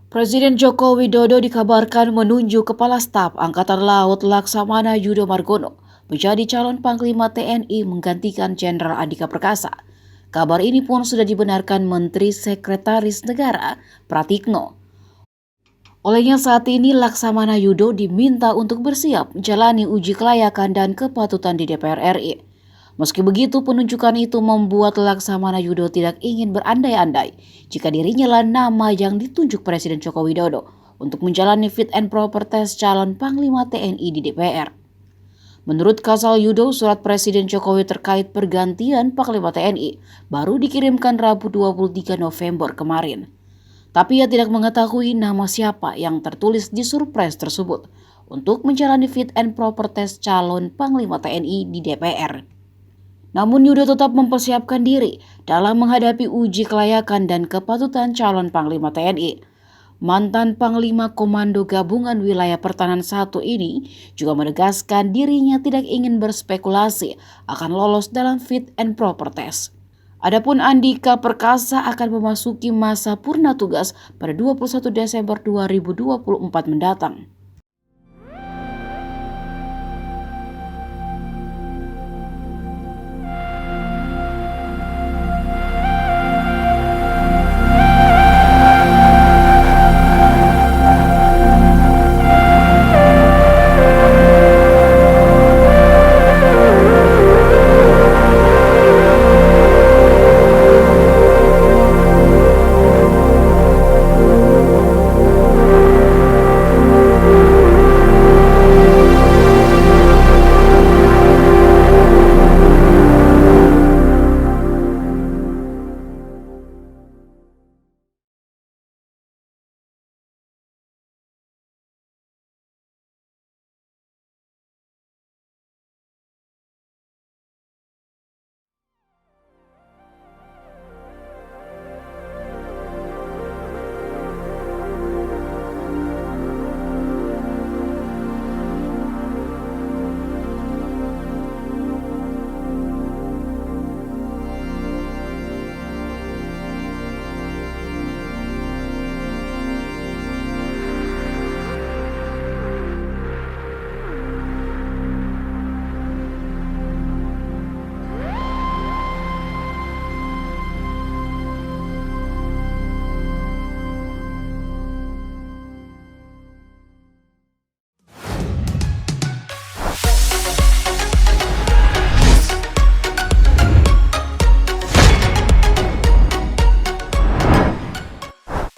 Presiden Joko Widodo dikabarkan menunjuk Kepala Staf Angkatan Laut Laksamana Yudo Margono menjadi calon Panglima TNI menggantikan Jenderal Andika Perkasa. Kabar ini pun sudah dibenarkan Menteri Sekretaris Negara Pratikno. Olehnya saat ini Laksamana Yudo diminta untuk bersiap menjalani uji kelayakan dan kepatutan di DPR RI. Meski begitu, penunjukan itu membuat Laksamana Yudo tidak ingin berandai-andai jika dirinya lah nama yang ditunjuk Presiden Joko Widodo untuk menjalani fit and proper test calon Panglima TNI di DPR. Menurut Kasal Yudo, surat Presiden Jokowi terkait pergantian Panglima TNI baru dikirimkan Rabu 23 November kemarin. Tapi ia tidak mengetahui nama siapa yang tertulis di surpres tersebut untuk menjalani fit and proper test calon Panglima TNI di DPR. Namun Yudo tetap mempersiapkan diri dalam menghadapi uji kelayakan dan kepatutan calon Panglima TNI. Mantan Panglima Komando Gabungan Wilayah Pertahanan 1 ini juga menegaskan dirinya tidak ingin berspekulasi akan lolos dalam fit and proper test. Adapun Andika Perkasa akan memasuki masa purna tugas pada 21 Desember 2024 mendatang.